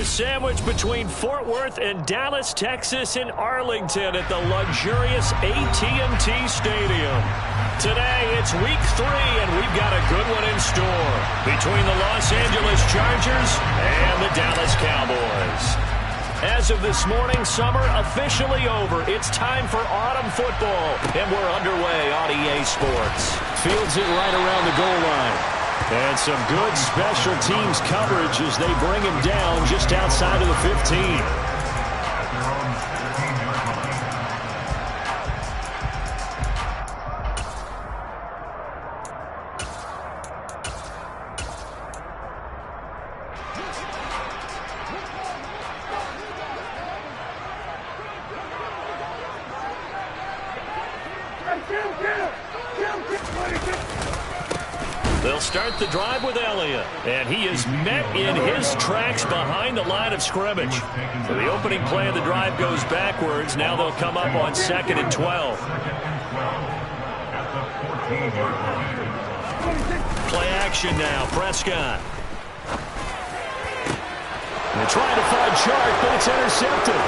sandwich between Fort Worth and Dallas, Texas in Arlington at the luxurious AT&T Stadium. Today, it's week 3, and we've got a good one in store between the Los Angeles Chargers and the Dallas Cowboys. As of this morning, summer officially over. It's time for autumn football, and we're underway on EA Sports. Fields it right around the goal line. And some good special teams coverage as they bring him down just outside of the 15. They'll start the drive with Elliott, and he is met in his tracks behind the line of scrimmage. So the opening play of the drive goes backwards. Now they'll come up on 2nd and 12. Play action now, Prescott. They're trying to find Chark, but it's intercepted.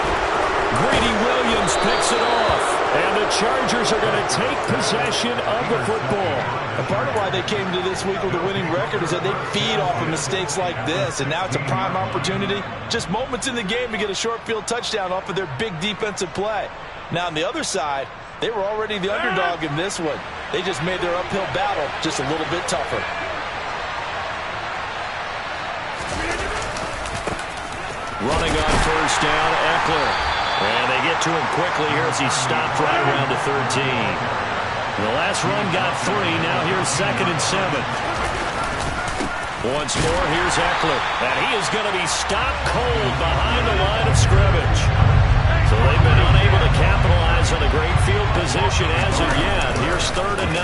Greedy Williams picks it off. And the Chargers are going to take possession of the football. And part of why they came to this week with a winning record is that they feed off of mistakes like this. And now it's a prime opportunity. Just moments in the game to get a short field touchdown off of their big defensive play. Now on the other side, they were already the underdog in this one. They just made their uphill battle just a little bit tougher. Running on first down, Eckler. And they get to him quickly here as he stopped right around the 13. The last run got 3. Now here's 2nd and 7. Once more, here's Eckler. And he is going to be stopped cold behind the line of scrimmage. So they've been unable to capitalize on a great field position as of yet. Here's 3rd and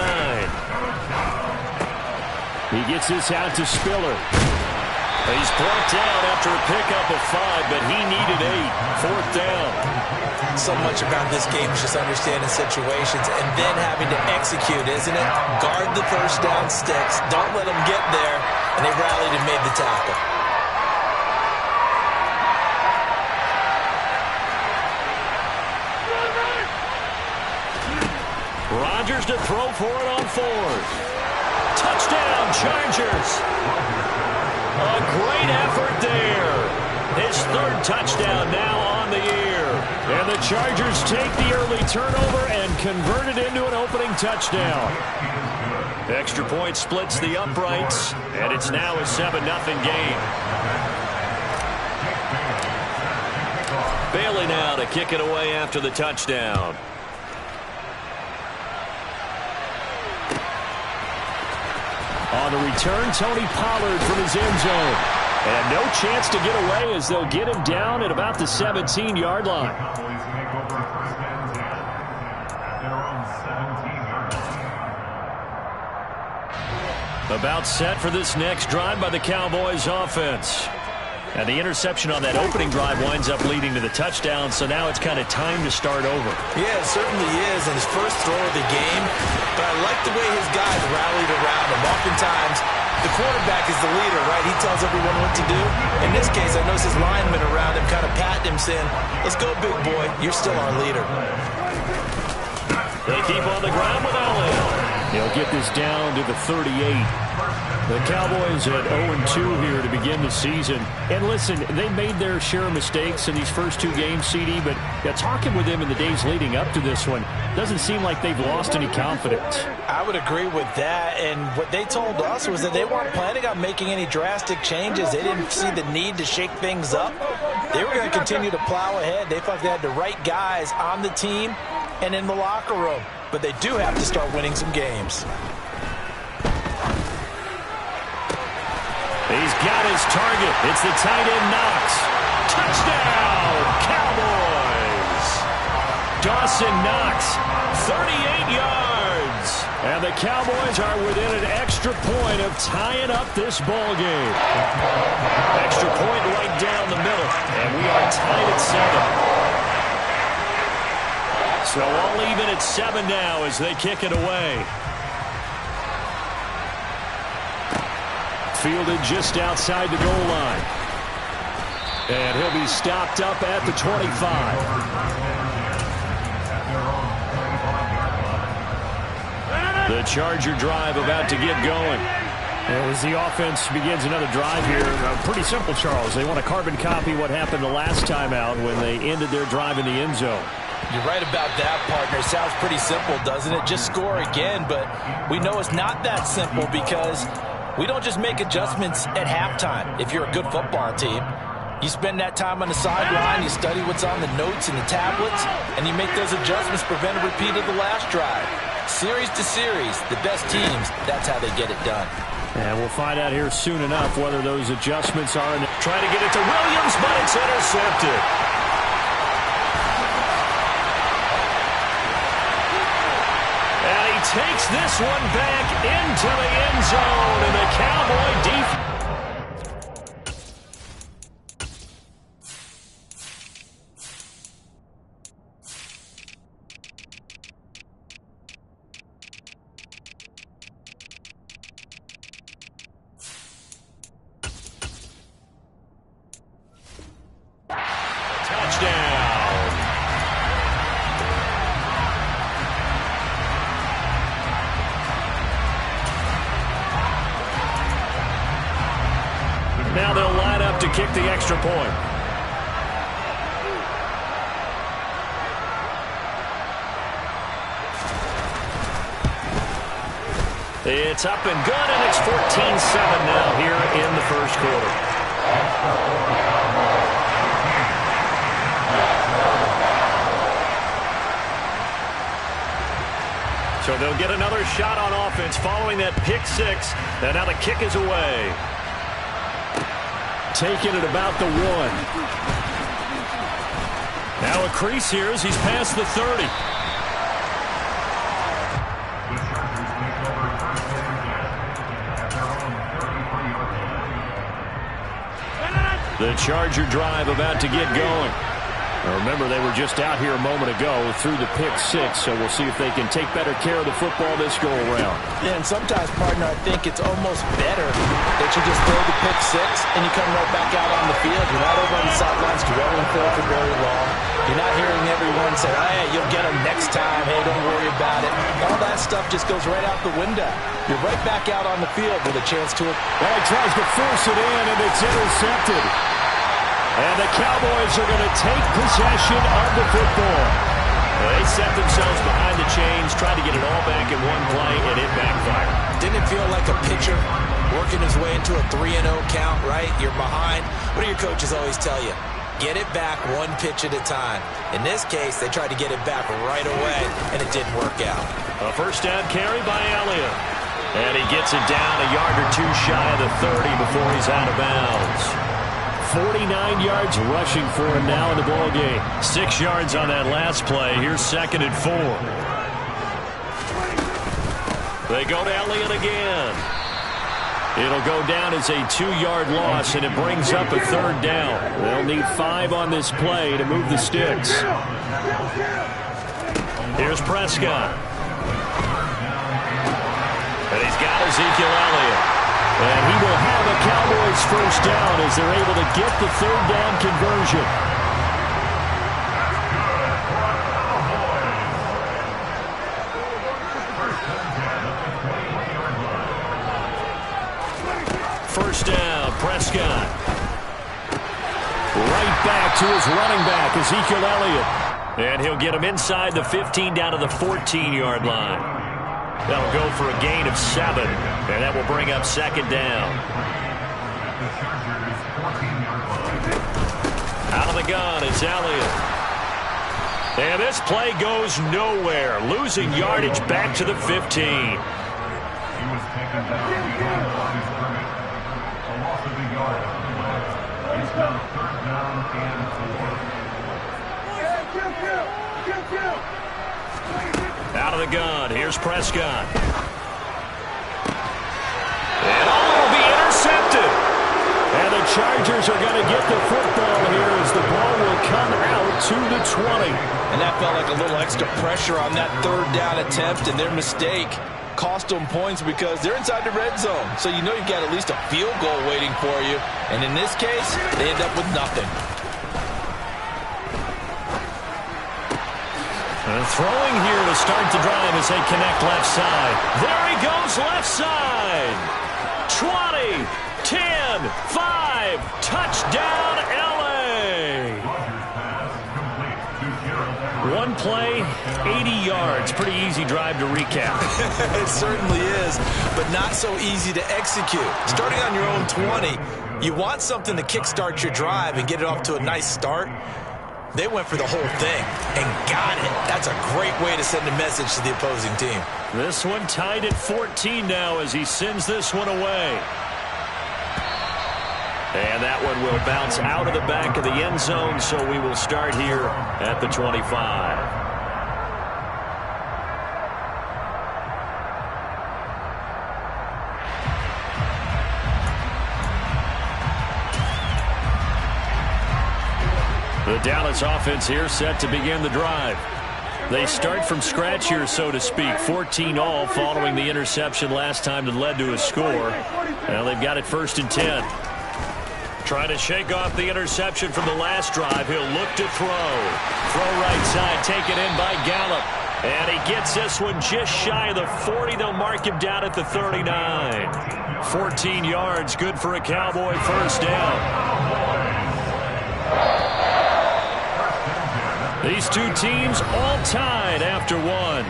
9. He gets this out to Spiller. He's brought down after a pickup of 5, but he needed 8. 4th down. So much about this game is just understanding situations and then having to execute, isn't it? Guard the first down sticks. Don't let them get there. And they rallied and made the tackle. Rodgers to throw for it on 4th. Touchdown, Chargers. A great effort there. His 3rd touchdown now on the year. And the Chargers take the early turnover and convert it into an opening touchdown. Extra point splits the uprights, and it's now a 7-0 game. Bailey now to kick it away after the touchdown. On the return, Tony Pollard from his end zone. And no chance to get away as they'll get him down at about the 17-yard line. About set for this next drive by the Cowboys offense. And the interception on that opening drive winds up leading to the touchdown, so now it's kind of time to start over. Yeah, it certainly is, and his first throw of the game. But I like the way his guys rallied around him. Oftentimes, the quarterback is the leader, right? He tells everyone what to do. In this case, I notice his linemen around him kind of patting him, saying, let's go, big boy. You're still our leader. They keep on the ground with Elliott. They'll get this down to the 38. The Cowboys at 0-2 here to begin the season. And listen, they made their share of mistakes in these first 2 games, CD, but talking with them in the days leading up to this one, doesn't seem like they've lost any confidence. I would agree with that, and what they told us was that they weren't planning on making any drastic changes. They didn't see the need to shake things up. They were going to continue to plow ahead. They felt they had the right guys on the team and in the locker room, but they do have to start winning some games. He's got his target. It's the tight end Knox. Touchdown, Cowboys. Dawson Knox, 38 yards. And the Cowboys are within an extra point of tying up this ball game. Extra point right down the middle. And we are tied at 7. So all even at 7 now as they kick it away. Fielded just outside the goal line. And he'll be stopped up at the 25. The Charger drive about to get going. As the offense begins another drive here, pretty simple, Charles. They want to carbon copy what happened the last time out when they ended their drive in the end zone. You're right about that, partner. Sounds pretty simple, doesn't it? Just score again, but we know it's not that simple because we don't just make adjustments at halftime. If you're a good football team, you spend that time on the sideline, you study what's on the notes and the tablets, and you make those adjustments, prevent a repeat of the last drive. Series to series, the best teams, that's how they get it done. And we'll find out here soon enough whether those adjustments are in. Trying to get it to Williams, but it's intercepted. And he takes this one back into the end zone, and the Cowboy defense. Now they'll line up to kick the extra point. It's up and good, and it's 14-7 now here in the first quarter. So they'll get another shot on offense following that pick six, and now the kick is away. Taking it about the 1. Now a crease here as he's past the 30. The Charger drive about to get going. Now remember, they were just out here a moment ago through the pick six, so we'll see if they can take better care of the football this go-around. Yeah, and sometimes, partner, I think it's almost better that you just throw the pick six and you come right back out on the field. You're not over on the sidelines dwelling for very long. You're not hearing everyone say, hey, you'll get them next time. Hey, don't worry about it. All that stuff just goes right out the window. You're right back out on the field with a chance to it. Well, he tries to force it in, and it's intercepted. And the Cowboys are going to take possession of the football. They set themselves behind the chains, tried to get it all back in one play, and it backfired. Didn't it feel like a pitcher working his way into a 3-0 count, right? You're behind. What do your coaches always tell you? Get it back one pitch at a time. In this case, they tried to get it back right away, and it didn't work out. A first down carry by Elliott. And he gets it down a yard or two shy of the 30 before he's out of bounds. 49 yards rushing for him now in the ball game. 6 yards on that last play. Here's 2nd and 4. They go to Elliott again. It'll go down as a 2-yard loss, and it brings up a 3rd down. They'll need 5 on this play to move the sticks. Here's Prescott. And he's got Ezekiel Elliott. And he will have a Cowboys first down as they're able to get the 3rd down conversion. First down, Prescott. Right back to his running back, Ezekiel Elliott. And he'll get him inside the 15 down to the 14-yard line. That'll go for a gain of 7, and that will bring up 2nd down. Out of the gun, it's Elliott. And this play goes nowhere, losing yardage back to the 15. He was taken down on his scrimmage. A loss of a yard. It's now 3rd down and 4. Out of the gun, here's Prescott. And will be intercepted. And the Chargers are going to get the football here as the ball will come out to the 20. And that felt like a little extra pressure on that 3rd down attempt, and their mistake cost them points because they're inside the red zone. So you know you've got at least a field goal waiting for you. And in this case, they end up with nothing. And throwing here to start the drive as they connect left side. There he goes left side. 20, 10, 5, touchdown LA. One play, 80 yards. Pretty easy drive to recap. It certainly is, but not so easy to execute. Starting on your own 20, you want something to kickstart your drive and get it off to a nice start. They went for the whole thing and got it. That's a great way to send a message to the opposing team. This one tied at 14 now as he sends this one away. And that one will bounce out of the back of the end zone, so we will start here at the 25. The Dallas offense here set to begin the drive. They start from scratch here, so to speak. 14 all following the interception last time that led to a score. Now they've got it 1st and 10. Trying to shake off the interception from the last drive. He'll look to throw. Throw right side, taken in by Gallup. And he gets this one just shy of the 40. They'll mark him down at the 39. 14 yards, good for a Cowboy first down. These two teams all tied after one.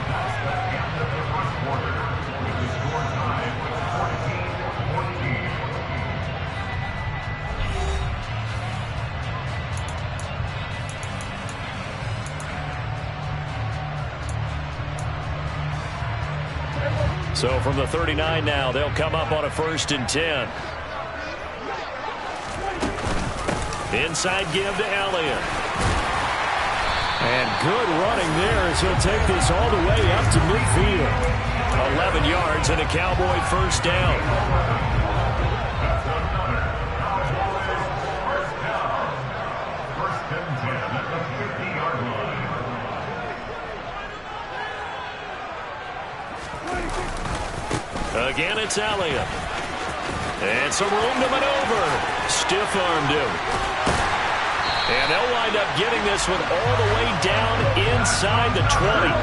So from the 39 now, they'll come up on a 1st and 10. Inside give to Elliott. And good running there as he'll take this all the way up to midfield. 11 yards and a Cowboy first down. Again, it's Elliott. And some room to maneuver. Stiff-armed him. And they'll wind up getting this one all the way down inside the 20.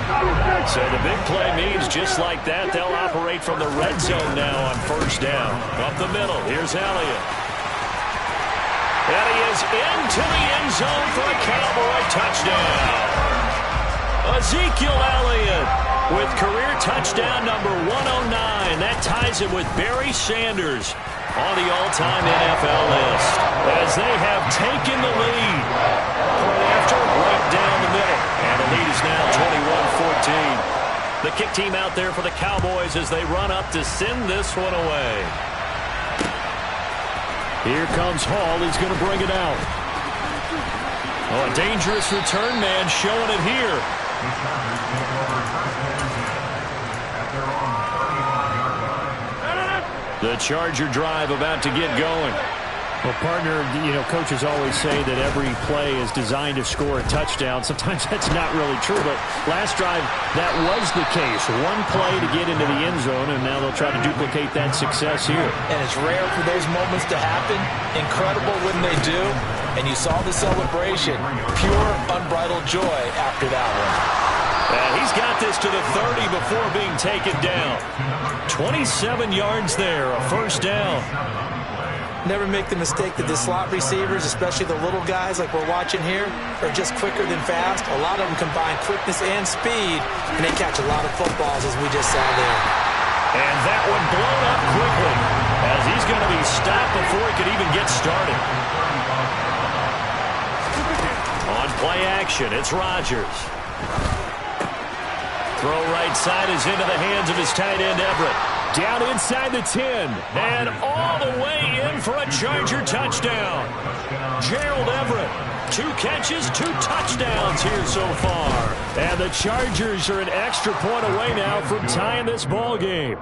So the big play means just like that, they'll operate from the red zone now on first down. Up the middle, here's Elliott. And he is into the end zone for a Cowboy touchdown. Ezekiel Elliott with career touchdown number 109. That ties him with Barry Sanders on the all-time NFL list as they have taken the lead. Point after, right down the middle. And the lead is now 21-14. The kick team out there for the Cowboys as they run up to send this one away. Here comes Hall. He's going to bring it out. Oh, a dangerous return man showing it here. The Charger drive about to get going. Well, partner, you know, coaches always say that every play is designed to score a touchdown. Sometimes that's not really true, but last drive, that was the case. One play to get into the end zone, and now they'll try to duplicate that success here. And it's rare for those moments to happen. Incredible when they do. And you saw the celebration. Pure, unbridled joy after that one. And he's got this to the 30 before being taken down. 27 yards there, a first down. Never make the mistake that the slot receivers, especially the little guys like we're watching here, are just quicker than fast. A lot of them combine quickness and speed, and they catch a lot of footballs, as we just saw there. And that one blown up quickly, as he's going to be stopped before he could even get started. On play action, it's Rodgers. Throw right side is into the hands of his tight end, Everett. Down inside the 10. And all the way in for a Charger touchdown. Gerald Everett. 2 catches, 2 touchdowns here so far. And the Chargers are an extra point away now from tying this ball game.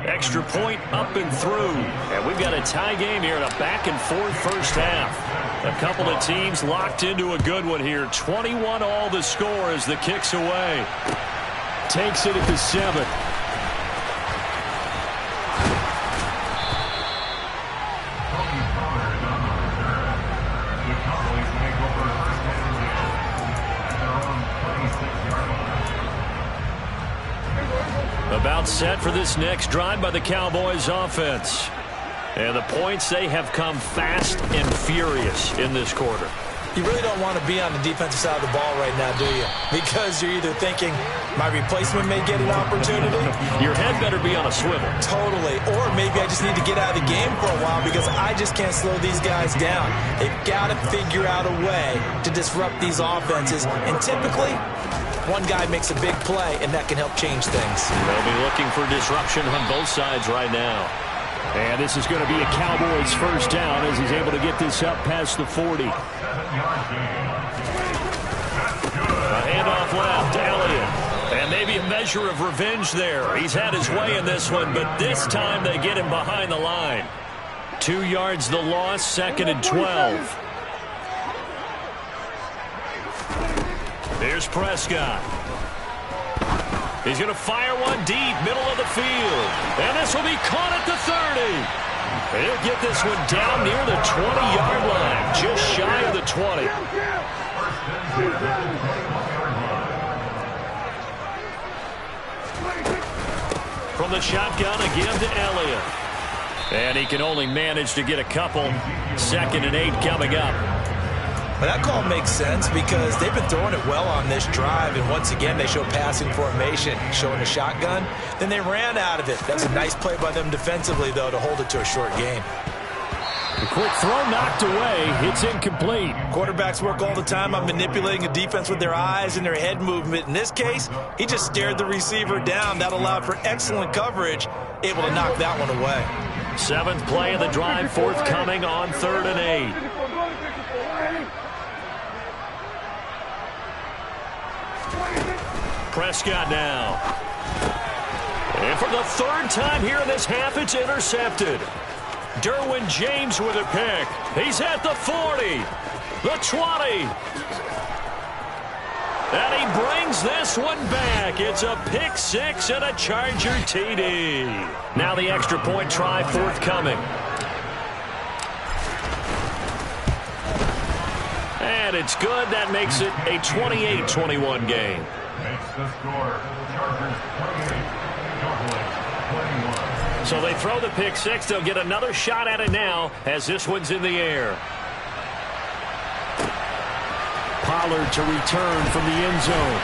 Extra point up and through. And we've got a tie game here in a back-and-forth first half. A couple of teams locked into a good one here. 21 all the score as the kick's away. Takes it at the 7. About set for this next drive by the Cowboys offense. And the points, they have come fast and furious in this quarter. You really don't want to be on the defensive side of the ball right now, do you? Because you're either thinking, my replacement may get an opportunity. Your head better be on a swivel. Totally. Or maybe I just need to get out of the game for a while because I just can't slow these guys down. They've got to figure out a way to disrupt these offenses. And typically, one guy makes a big play, and that can help change things. They'll be looking for disruption on both sides right now. And this is going to be a Cowboys first down as he's able to get this up past the 40. A handoff left, Elliott. And maybe a measure of revenge there. He's had his way in this one, but this time they get him behind the line. 2 yards the loss, 2nd and 12. Here's Prescott. He's going to fire one deep, middle of the field. And this will be caught at the 30. He'll get this one down near the 20-yard line, just shy of the 20. From the shotgun again to Elliott. And he can only manage to get a couple. 2nd and 8 coming up. Well, that call makes sense because they've been throwing it well on this drive, and once again they show passing formation, showing a shotgun. Then they ran out of it. That's a nice play by them defensively, though, to hold it to a short game. The quick throw knocked away. It's incomplete. Quarterbacks work all the time on manipulating a defense with their eyes and their head movement. In this case, he just stared the receiver down. That allowed for excellent coverage, able to knock that one away. 7th play of the drive, forthcoming on 3rd and 8. Prescott now. And for the 3rd time here in this half, it's intercepted. Derwin James with a pick. He's at the 40, the 20. And he brings this one back. It's a pick 6 and a Charger TD. Now the extra point try forthcoming. And it's good. That makes it a 28-21 game. Makes the score. Chargers 28, Cowboys 21. So they throw the pick 6. They'll get another shot at it now as this one's in the air. Pollard to return from the end zone.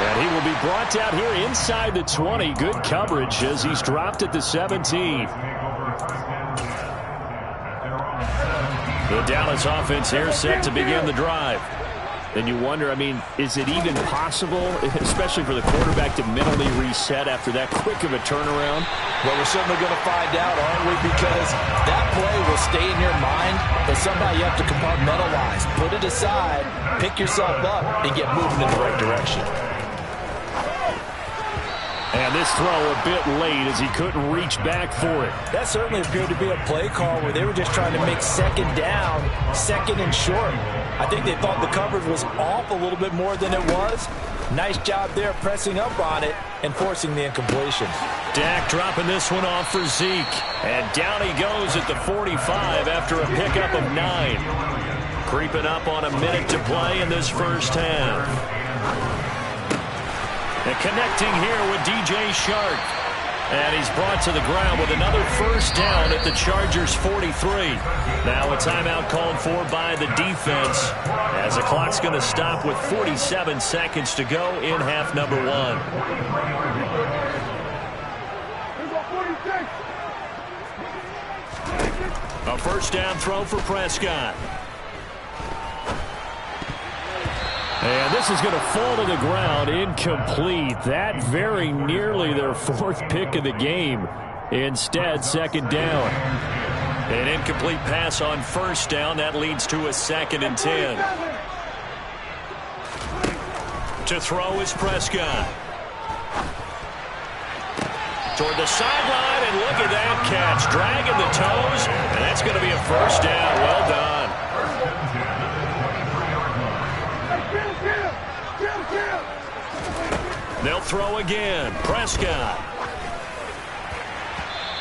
And he will be brought down here inside the 20. Good coverage as he's dropped at the 17. The Dallas offense here set to begin the drive. And you wonder, I mean, is it even possible, especially for the quarterback, to mentally reset after that quick of a turnaround? Well, we're certainly going to find out, aren't we? Because that play will stay in your mind, but somehow you have to compartmentalize. Put it aside, pick yourself up, and get moving in the right direction. And this throw a bit late as he couldn't reach back for it. That certainly appeared to be a play call where they were just trying to make 2nd down, 2nd and short. I think they thought the coverage was off a little bit more than it was. Nice job there pressing up on it and forcing the incompletion. Dak dropping this one off for Zeke. And down he goes at the 45 after a pickup of 9. Creeping up on a minute to play in this first half. And connecting here with DJ Chark. And he's brought to the ground with another first down at the Chargers 43. Now a timeout called for by the defense as the clock's going to stop with 47 seconds to go in half number 1. A first down throw for Prescott. And this is going to fall to the ground, incomplete. That very nearly their 4th pick of the game. Instead, 2nd down. An incomplete pass on first down. That leads to a 2nd and 10. To throw is Prescott. Toward the sideline, and look at that catch. Dragging the toes, and that's going to be a first down. Well done. They'll throw again. Prescott.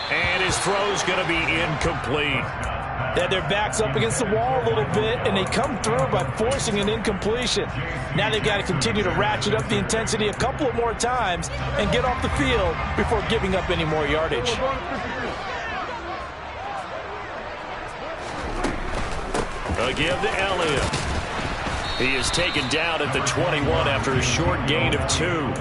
And his throw's going to be incomplete. They had their backs up against the wall a little bit, and they come through by forcing an incompletion. Now they've got to continue to ratchet up the intensity a couple of more times and get off the field before giving up any more yardage. A give to Elliott. He is taken down at the 21 after a short gain of 2.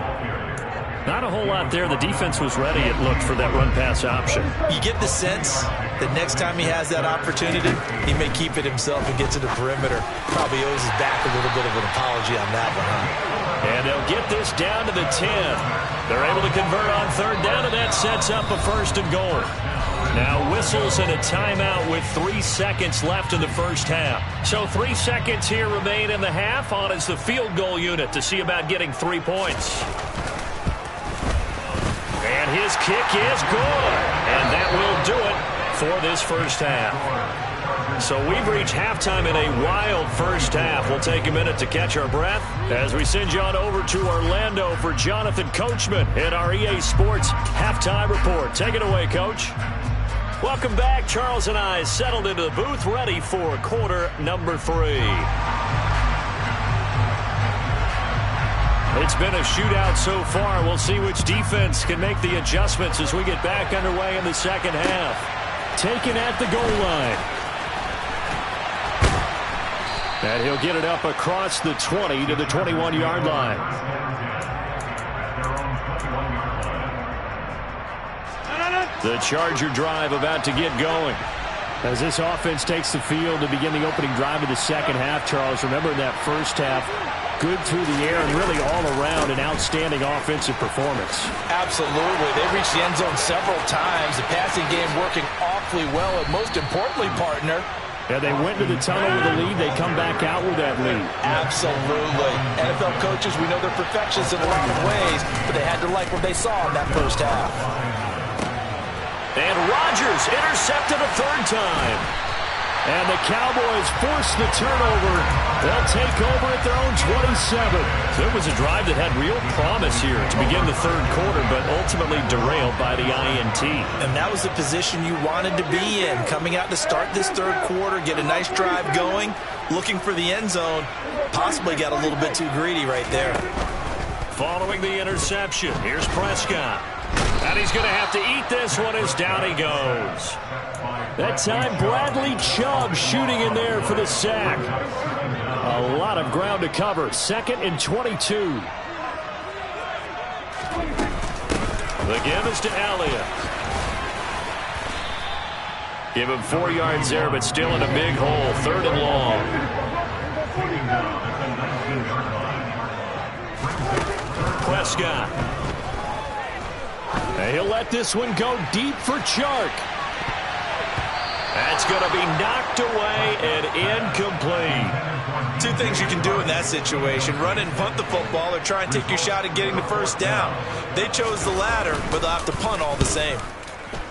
Not a whole lot there. The defense was ready, it looked, for that run-pass option. You get the sense that next time he has that opportunity, he may keep it himself and get to the perimeter. Probably owes his back a little bit of an apology on that one, huh? And they'll get this down to the 10. They're able to convert on third down, and that sets up a 1st and goal. Now whistles and a timeout with 3 seconds left in the first half. So 3 seconds here remain in the half. On is the field goal unit to see about getting 3 points. And his kick is good. And that will do it for this first half. So we've reached halftime in a wild first half. We'll take a minute to catch our breath as we send you on over to Orlando for Jonathan Coachman in our EA Sports Halftime Report. Take it away, Coach. Welcome back. Charles and I settled into the booth, ready for quarter number 3. It's been a shootout so far. We'll see which defense can make the adjustments as we get back underway in the second half. Taken at the goal line. And he'll get it up across the 20 to the 21-yard line. The Charger drive about to get going. As this offense takes the field to begin the opening drive of the second half, Charles, remember in that first half, good through the air and really all around an outstanding offensive performance. Absolutely. They reached the end zone several times. The passing game working awfully well. And most importantly, partner, yeah, they went to the tunnel with a lead. They come back out with that lead. Absolutely. NFL coaches, we know they're perfectionists in a lot of ways, but they had to like what they saw in that first half. And Rodgers intercepted a 3rd time. And the Cowboys force the turnover. They'll take over at their own 27. So it was a drive that had real promise here to begin the 3rd quarter, but ultimately derailed by the INT. And that was the position you wanted to be in. Coming out to start this 3rd quarter, get a nice drive going, looking for the end zone. Possibly got a little bit too greedy right there. Following the interception, here's Prescott. And he's going to have to eat this one as down he goes. That time, Bradley Chubb shooting in there for the sack. A lot of ground to cover. 2nd and 22. The give is to Elliott. Give him 4 yards there, but still in a big hole. 3rd and long. Prescott. And he'll let this one go deep for Chark. That's going to be knocked away and incomplete. 2 things you can do in that situation. Run and punt the football or try and take your shot at getting the 1st down. They chose the latter, but they'll have to punt all the same.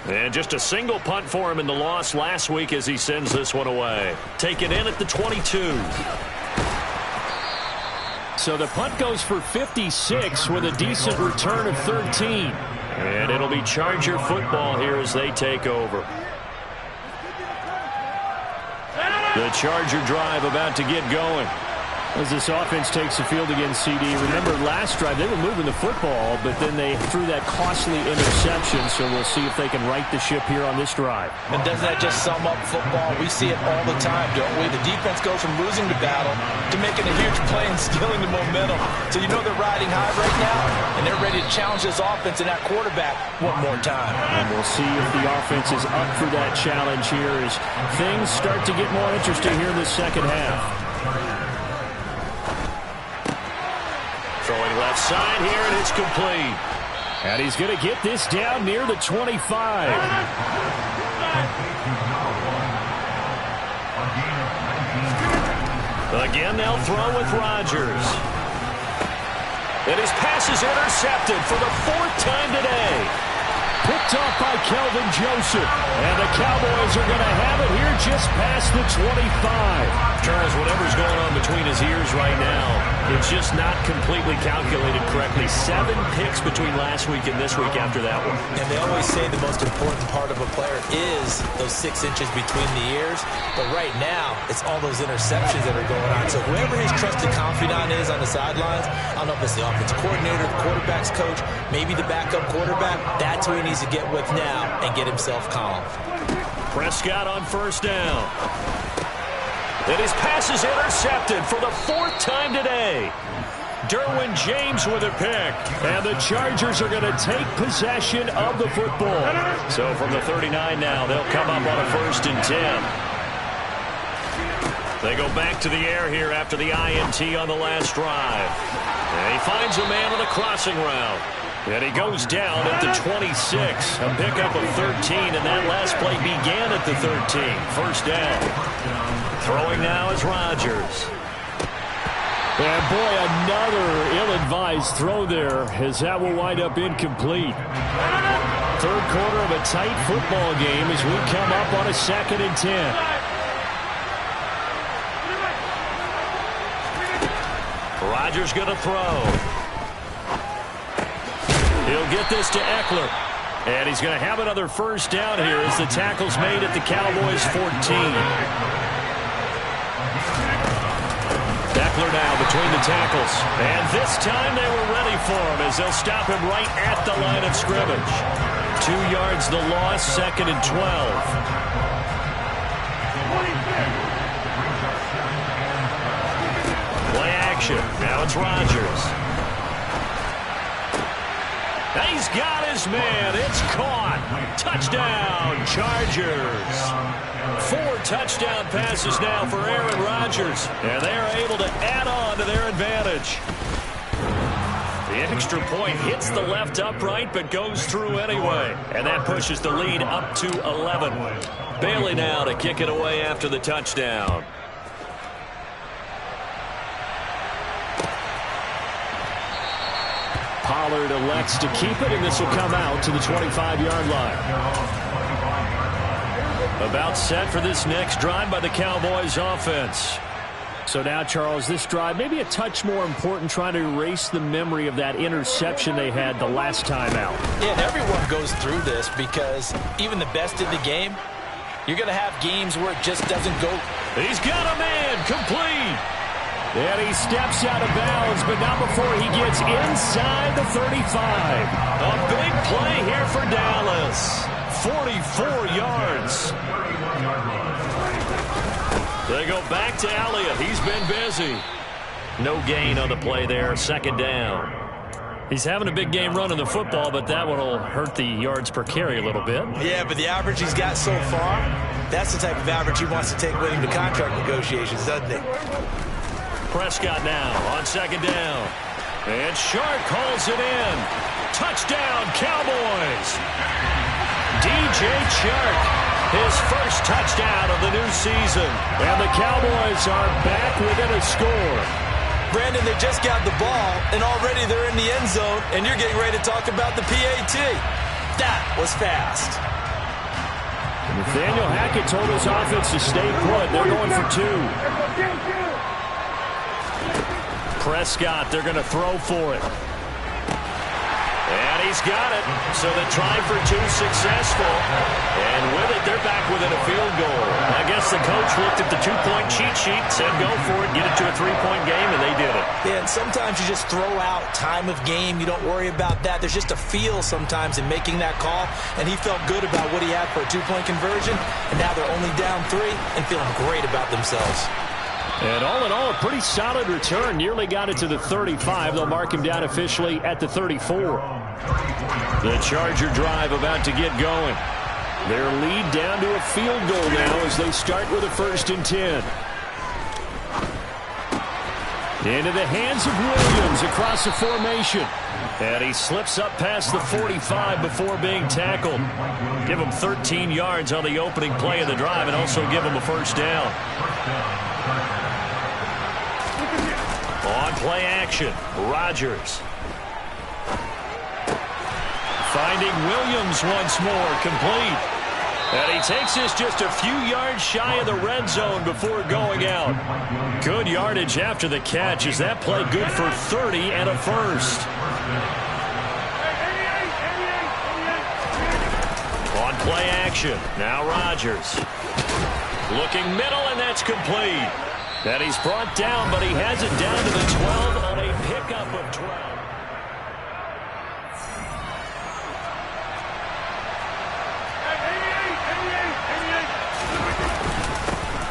And just a single punt for him in the loss last week as he sends this one away. Take it in at the 22. So the punt goes for 56 with a decent return of 13. And it'll be Charger football here as they take over. The Charger drive about to get going. As this offense takes the field against CD. Remember last drive they were moving the football, but then they threw that costly interception. So we'll see if they can right the ship here on this drive. And doesn't that just sum up football? We see it all the time, don't we? The defense goes from losing the battle to making a huge play and stealing the momentum. So you know they're riding high right now, and they're ready to challenge this offense and that quarterback one more time. And we'll see if the offense is up for that challenge here as things start to get more interesting here in the second half. Throwing left side here, and it's complete. And he's going to get this down near the 25. Again, they'll throw with Rodgers. And his pass is intercepted for the 4th time today. Picked off by Kelvin Joseph. And the Cowboys are going to have it here just past the 25. Charles, whatever's going on between his ears right now, It's just not completely calculated correctly. 7 picks between last week and this week after that one. And they always say the most important part of a player is those 6 inches between the ears. But right now, it's all those interceptions that are going on. So whoever his trusted confidant is on the sidelines, I don't know if it's the offensive coordinator, the quarterback's coach, maybe the backup quarterback, that's who he needs to get with now and get himself calm. Prescott on first down. And his pass is intercepted for the 4th time today. Derwin James with a pick. And the Chargers are going to take possession of the football. So from the 39 now, they'll come up on a 1st and 10. They go back to the air here after the INT on the last drive. And he finds a man on a crossing route. And he goes down at the 26. A pickup of 13, and that last play began at the 13. 1st down. Throwing now is Rodgers. And boy, another ill-advised throw there, as that will wind up incomplete. 3rd quarter of a tight football game as we come up on a 2nd and 10. Rodgers going to throw. He'll get this to Eckler. And he's going to have another 1st down here as the tackle's made at the Cowboys' 14. Eckler now between the tackles. And this time they were ready for him as they'll stop him right at the line of scrimmage. 2 yards the loss, 2nd and 12. Play action. Now it's Rodgers. He's got his man. It's caught. Touchdown, Chargers. 4 touchdown passes now for Aaron Rodgers. And they are able to add on to their advantage. The extra point hits the left upright but goes through anyway. And that pushes the lead up to 11. Bailey now to kick it away after the touchdown. Pollard elects to keep it, and this will come out to the 25-yard line. About set for this next drive by the Cowboys offense. So now, Charles, this drive maybe a touch more important, trying to erase the memory of that interception they had the last time out. Yeah, and everyone goes through this because even the best in the game, you're going to have games where it just doesn't go. He's got a man, complete. And he steps out of bounds, but not before he gets inside the 35. A big play here for Dallas. 44 yards. They go back to Elliott. He's been busy. No gain on the play there. 2nd down. He's having a big game running the football, but that one will hurt the yards per carry a little bit. Yeah, but the average he's got so far, that's the type of average he wants to take with him to contract negotiations, doesn't he? Prescott now on 2nd down. And Shark calls it in. Touchdown, Cowboys. DJ Chark, his first touchdown of the new season. And the Cowboys are back within a score. Brandon, they just got the ball, and already they're in the end zone, and you're getting ready to talk about the PAT. That was fast. Nathaniel Hackett told his offense to stay put. They're going for 2. Prescott, they're going to throw for it. And he's got it. So the try for 2 successful. And with it, they're back within a field goal. I guess the coach looked at the 2-point cheat sheet, said go for it, get it to a 3-point game, and they did it. Yeah, and sometimes you just throw out time of game. You don't worry about that. There's just a feel sometimes in making that call, and he felt good about what he had for a 2-point conversion, and now they're only down 3 and feeling great about themselves. And all in all, a pretty solid return. Nearly got it to the 35. They'll mark him down officially at the 34. The Charger drive about to get going. Their lead down to a field goal now as they start with a 1st and 10. Into the hands of Williams across the formation. And he slips up past the 45 before being tackled. Give him 13 yards on the opening play of the drive and also give him a 1st down. On play action, Rodgers. Finding Williams once more, complete. And he takes this just a few yards shy of the red zone before going out. Good yardage after the catch. Is that play good for 30 and a first? On play action. Now Rodgers. Looking middle, and that's complete. And he's brought down, but he has it down to the 12 on a pickup of 12.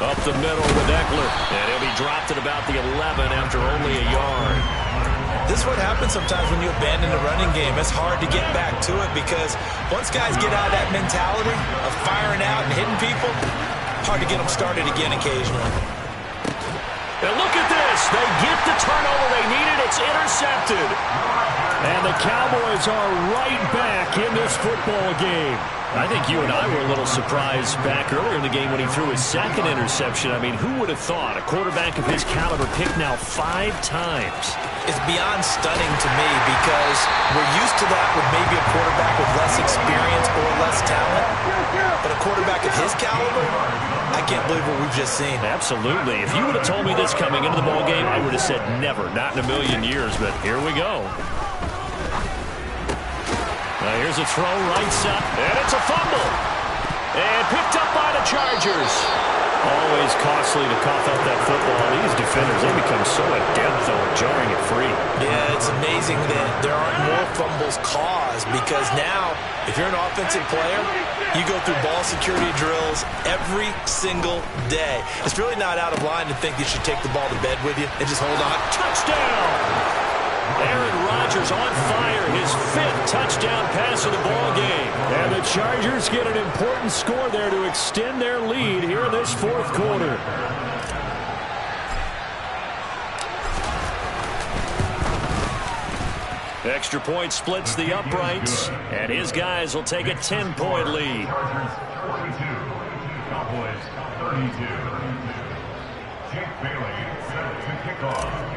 Up the middle with Eckler. And he'll be dropped at about the 11 after only a yard. This is what happens sometimes when you abandon the running game. It's hard to get back to it because once guys get out of that mentality of firing out and hitting people, hard to get them started again occasionally. And look at this. They get the turnover they needed. It's intercepted. And the Cowboys are right back in this football game. I think you and I were a little surprised back earlier in the game when he threw his second interception. I mean, who would have thought a quarterback of his caliber picked now 5 times? It's beyond stunning to me because we're used to that with maybe a quarterback with less experience or less talent. But a quarterback of his caliber, I can't believe what we've just seen. Absolutely. If you would have told me this coming into the ball game, I would have said never, not in a million years. But here we go. Here's a throw right side, and it's a fumble. And picked up by the Chargers. Always costly to cough up that football. These defenders, they become so adept, though, at jarring it free. Yeah, it's amazing that there aren't more fumbles caused because now, if you're an offensive player, you go through ball security drills every single day. It's really not out of line to think you should take the ball to bed with you and just hold on. Touchdown! Aaron Rodgers on fire, his 5th touchdown pass of the ball game. And the Chargers get an important score there to extend their lead here in this 4th quarter. Extra point splits the uprights, and his guys will take a 10-point lead. Chargers 42, Cowboys 32. Jake Bailey set to kick off.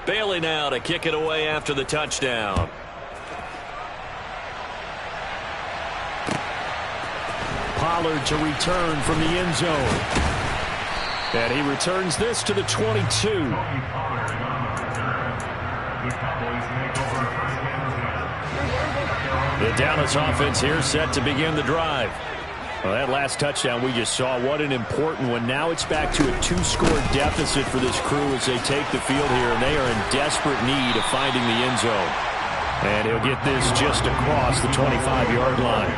Bailey now to kick it away after the touchdown. Pollard to return from the end zone. And he returns this to the 22. The Dallas offense here set to begin the drive. Well, that last touchdown we just saw, what an important one. Now it's back to a 2-score deficit for this crew as they take the field here, and they are in desperate need of finding the end zone. And he'll get this just across the 25-yard line.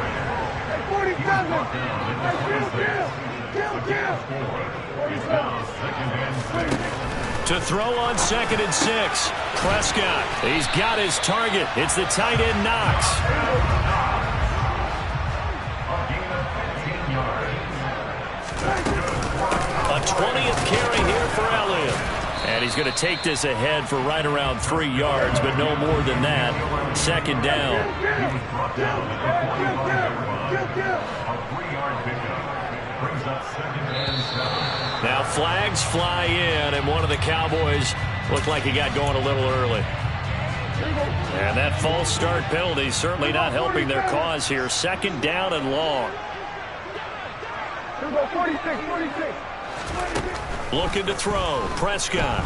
To throw on 2nd and 6, Prescott. He's got his target. It's the tight end Knox. A 20th carry here for Elliott. And he's going to take this ahead for right around 3 yards, but no more than that. 2nd down. Now flags fly in, and one of the Cowboys looked like he got going a little early. And that false start penalty certainly not helping their cause here. 2nd down and long. Looking to throw. Prescott.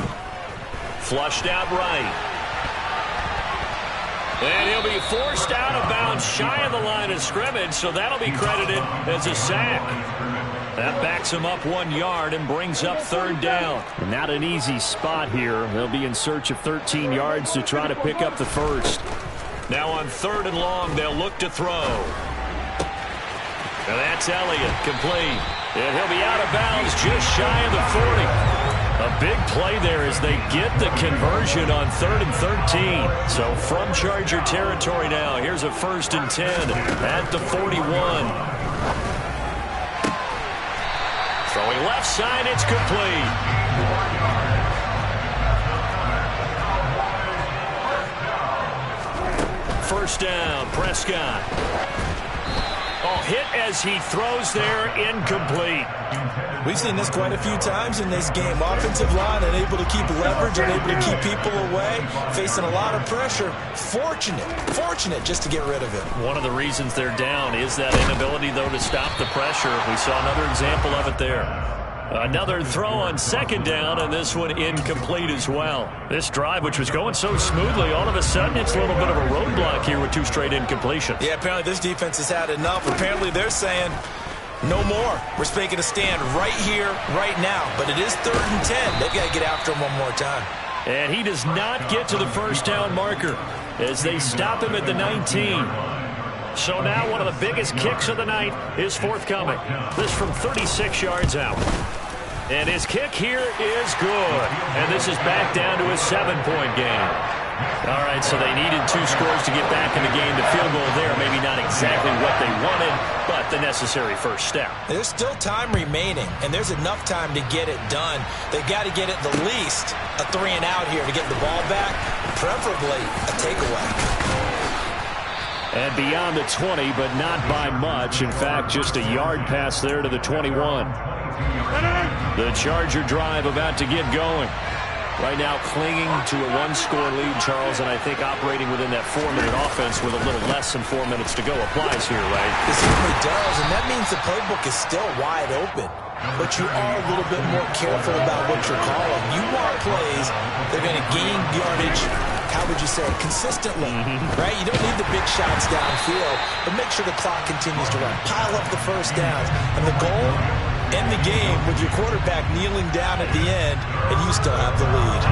Flushed out right. And he'll be forced out of bounds shy of the line of scrimmage, so that'll be credited as a sack. That backs him up 1 yard and brings up 3rd down. Not an easy spot here. They'll be in search of 13 yards to try to pick up the first. Now on 3rd and long, they'll look to throw. And that's Elliott, complete. And he'll be out of bounds just shy of the 40. A big play there as they get the conversion on 3rd and 13. So from Charger territory now, here's a 1st and 10 at the 41. Throwing left side, it's complete. First down, Prescott. Oh, hit as he throws there, incomplete. We've seen this quite a few times in this game. Offensive line unable to keep leverage, unable to keep people away, facing a lot of pressure. Fortunate just to get rid of it. One of the reasons they're down is that inability, though, to stop the pressure. We saw another example of it there. Another throw on second down, and this one incomplete as well. This drive, which was going so smoothly, all of a sudden it's a little bit of a roadblock here with 2 straight incompletions. Yeah, apparently this defense has had enough. Apparently they're saying, no more. We're making a stand right here, right now. But it is 3rd and 10. They've got to get after him one more time. And he does not get to the first down marker as they stop him at the 19. So now one of the biggest kicks of the night is forthcoming. This from 36 yards out. And his kick here is good. And this is back down to a 7-point game. All right, so they needed 2 scores to get back in the game. The field goal there, maybe not exactly what they wanted, but the necessary first step. There's still time remaining, and there's enough time to get it done. They've got to get at the least a 3-and-out here to get the ball back, preferably a takeaway. And beyond the 20, but not by much. In fact, just a yard pass there to the 21. The Charger drive about to get going. Right now clinging to a 1-score lead, Charles, and I think operating within that 4-minute offense with a little less than 4 minutes to go applies here, right? It certainly does, and that means the playbook is still wide open. But you are a little bit more careful about what you're calling. You want plays that are going to gain yardage, how would you say it, consistently, right? You don't need the big shots downfield, but make sure the clock continues to run. Pile up the first downs. And the goal, end the game with your quarterback kneeling down at the end, and you still have the lead.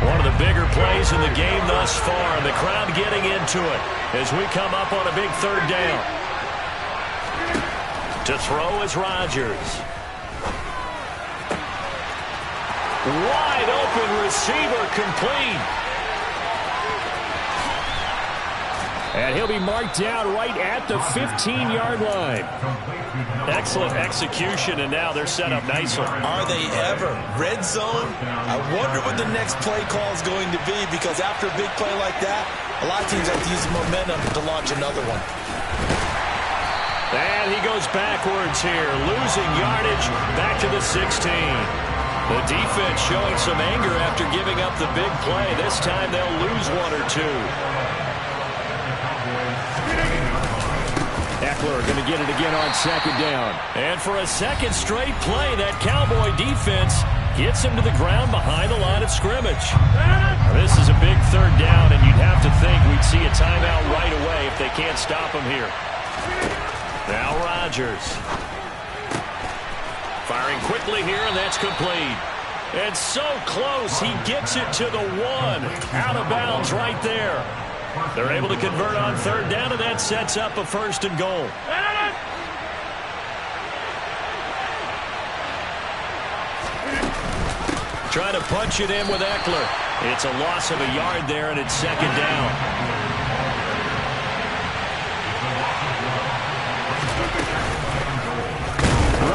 One of the bigger plays in the game thus far, and the crowd getting into it as we come up on a big 3rd down. To throw is Rodgers. Wide open receiver, complete. And he'll be marked down right at the 15-yard line. Excellent execution, and now they're set up nicely. Are they ever? Red zone? I wonder what the next play call is going to be, because after a big play like that, a lot of teams have to use the momentum to launch another one. And he goes backwards here, losing yardage back to the 16. The defense showing some anger after giving up the big play. This time they'll lose 1 or 2. Eckler going to get it again on second down. And for a second straight play, that Cowboy defense gets him to the ground behind the line of scrimmage. This is a big 3rd down, and you'd have to think we'd see a timeout right away if they can't stop him here. Now Rodgers. Firing quickly here, and that's complete. And so close, he gets it to the 1. Out of bounds right there. They're able to convert on 3rd down, and that sets up a 1st and goal. Trying to punch it in with Eckler. It's a loss of a yard there, and it's 2nd down.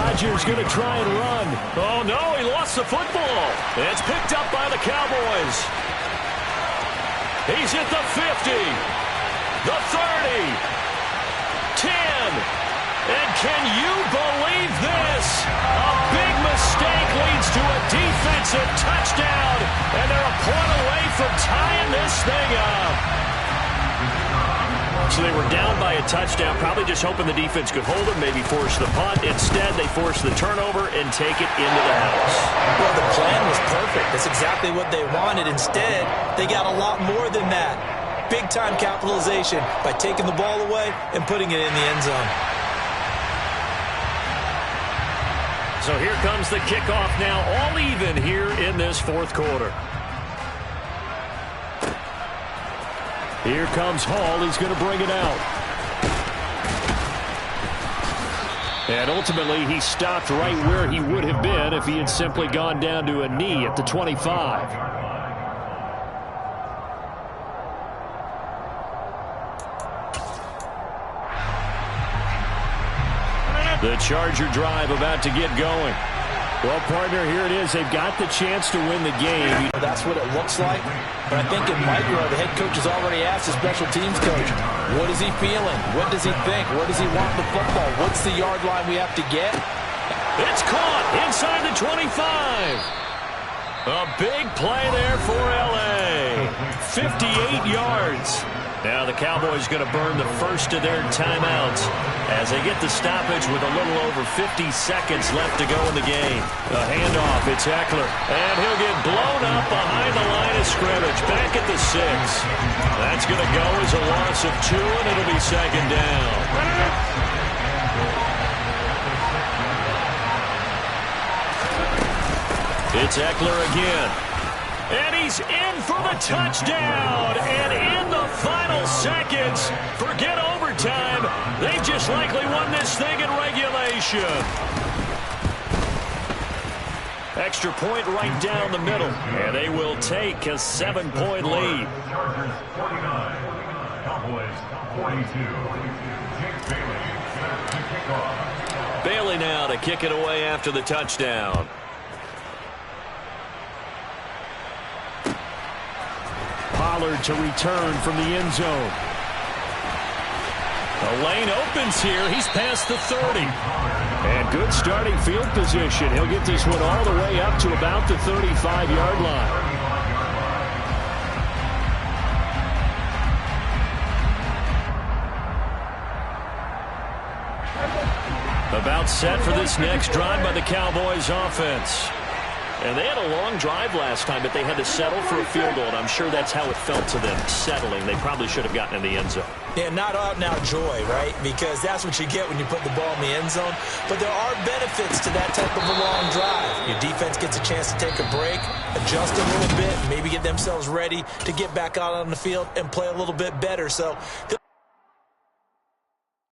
Rodgers going to try and run. Oh, no, he lost the football. It's picked up by the Cowboys. He's at the 50, the 30, 10, and can you believe this? A big mistake leads to a defensive touchdown, and they're a point away from tying this thing up. So they were down by a touchdown, probably just hoping the defense could hold them, maybe force the punt. Instead, they force the turnover and take it into the house. Well, the plan was perfect. That's exactly what they wanted. Instead, they got a lot more than that. Big-time capitalization by taking the ball away and putting it in the end zone. So here comes the kickoff now, all even here in this 4th quarter. Here comes Hall. He's going to bring it out. And ultimately, he stopped right where he would have been if he had simply gone down to a knee at the 25. The Charger drive about to get going. Well, partner, here it is. They've got the chance to win the game. That's what it looks like. But I think in micro, the head coach has already asked the special teams coach, what is he feeling? What does he think? Where does he want the football? What's the yard line we have to get? It's caught inside the 25. A big play there for L.A. 58 yards. Now the Cowboys going to burn the first of their timeouts as they get the stoppage with a little over 50 seconds left to go in the game. A handoff, it's Eckler, and he'll get blown up behind the line of scrimmage, back at the 6. That's going to go as a loss of 2, and it'll be second down. It's Eckler again. And he's in for the touchdown. And in the final seconds, forget overtime. They've just likely won this thing in regulation. Extra point right down the middle. And they will take a 7-point lead. Chargers 49, Cowboys 42. Jake Bailey set to kick off. Bailey now to kick it away after the touchdown. Pollard to return from the end zone. The lane opens here. He's past the 30. And good starting field position. He'll get this one all the way up to about the 35-yard line. About set for this next drive by the Cowboys offense. And they had a long drive last time, but they had to settle for a field goal, and I'm sure that's how it felt to them, settling. They probably should have gotten in the end zone. Yeah, not out-and-out joy, right? Because that's what you get when you put the ball in the end zone. But there are benefits to that type of a long drive. Your defense gets a chance to take a break, adjust a little bit, maybe get themselves ready to get back out on the field and play a little bit better. So